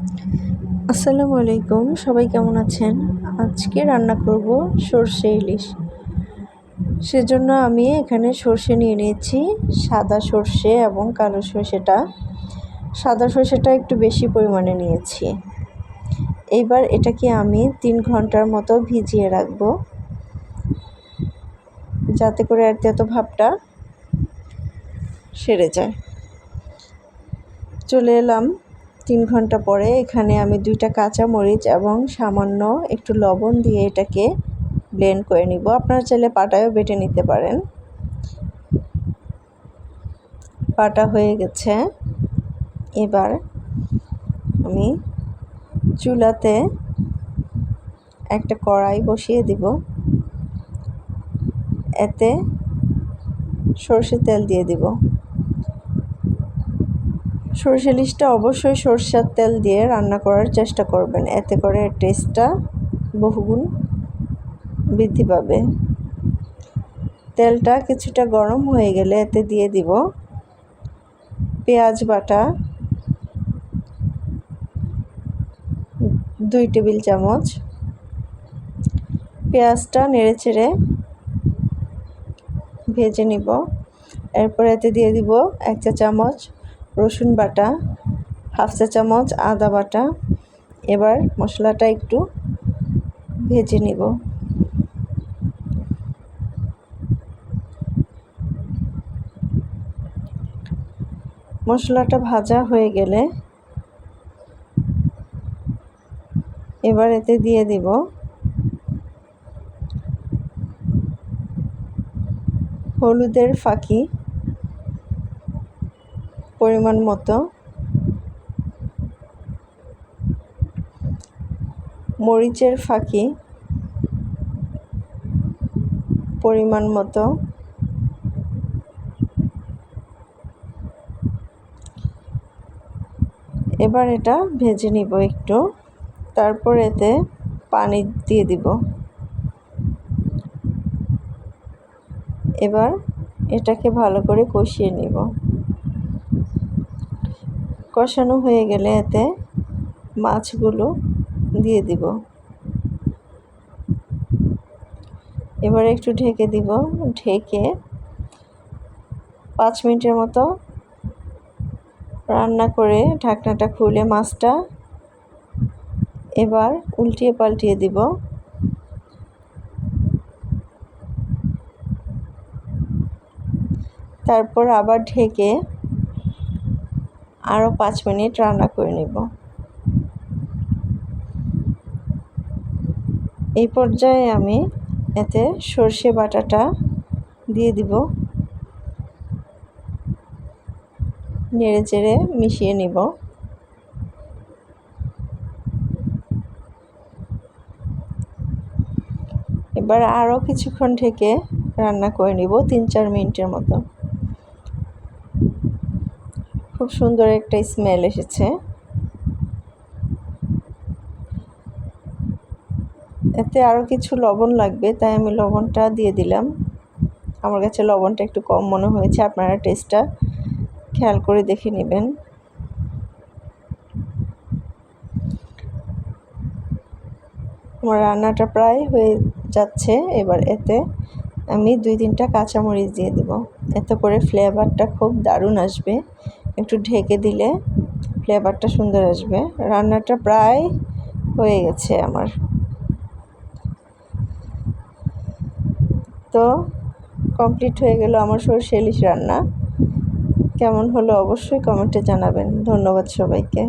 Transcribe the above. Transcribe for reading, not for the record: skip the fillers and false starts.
আসসালামু আলাইকুম, সবাই কেমন আছেন? আজকে রান্না করব সরষে ইলিশ। সেজন্য আমি এখানে সরষে নিয়ে নিয়েছি, সাদা সরষে এবং কালো সরষেটা। সাদা সরষেটা একটু বেশি পরিমাণে নিয়েছি। এইবার এটাকে আমি 3 ঘন্টার মতো ভিজিয়ে রাখব, যাতে করে এর তেতো ভাবটা সেরে যায়। চলে এলাম 3 ঘন্টা পরে। এখানে আমি 2টা কাঁচা মরিচ এবং সামান্য একটু লবণ দিয়ে এটাকে ব্লেন্ড করে নিব। আপনারা চাইলে পাটায়ও বেটে নিতে পারেন। বাটা হয়ে গেছে। এবার আমি চুলাতে একটা কড়াই বসিয়ে দিব। এতে সরষের তেল দিয়ে দিব। সরষে ইলিশটা অবশ্যই সরষের তেল দিয়ে রান্না করার চেষ্টা করবেন, এতে করে টেস্টটা বহুগুণ বৃদ্ধি পাবে। তেলটা কিছুটা গরম হয়ে গেলে এতে দিয়ে দিব পেঁয়াজ বাটা 2 টেবিল চামচ। পেঁয়াজটা নেড়েচেড়ে ভেজে নিব। এরপর এতে দিয়ে দিব 1 চা চামচ রসুন বাটা, 1/2 চা চামচ আদা বাটা। এবার মশলাটা একটু ভেজে নিব। মশলাটা ভাজা হয়ে গেলে এবার এতে দিয়ে দিব হলুদের ফাঁকি পরিমাণ মতো, মরিচের ফাঁকি পরিমাণ মতো, এবার এটা ভেজে নিব একটু। তারপর এতে পানি দিয়ে দিব। এবার এটাকে ভালো করে কষিয়ে নিব। কষানো হয়ে গেলে এতে মাছগুলো দিয়ে দিব। এবার একটু ঢেকে দিব। ঢেকে 5 মিনিটের মতো রান্না করে ঢাকনাটা খুলে মাছটা এবার উল্টিয়ে পাল্টিয়ে দিব। তারপর আবার ঢেকে আরও 5 মিনিট রান্না করে নেব। এই পর্যায়ে আমি এতে সরষে বাটাটা দিয়ে দিব। নেড়ে চেড়ে মিশিয়ে নিব। এবার আরও কিছুক্ষণ ঢেকে রান্না করে নিব, 3-4 মিনিটের মতো। খুব সুন্দর একটা স্মেল এসেছে। এতে আরও কিছু লবণ লাগবে, তাই আমি লবণটা দিয়ে দিলাম। আমার কাছে লবণটা একটু কম মনে হয়েছে, আপনারা টেস্টটা খেয়াল করে দেখে নেবেন। আমার রান্নাটা প্রায় হয়ে যাচ্ছে। এবার এতে আমি 2-3টা কাঁচামরিচ দিয়ে দেব, এতে করে ফ্লেভারটা খুব দারুণ আসবে। একটু ঢেকে দিলে ফ্লেভারটা সুন্দর আসবে। রান্নাটা প্রায় হয়ে গেছে আমার। তো কমপ্লিট হয়ে গেল আমার সরষে ইলিশ রান্না। কেমন হলো অবশ্যই কমেন্টে জানাবেন। ধন্যবাদ সবাইকে।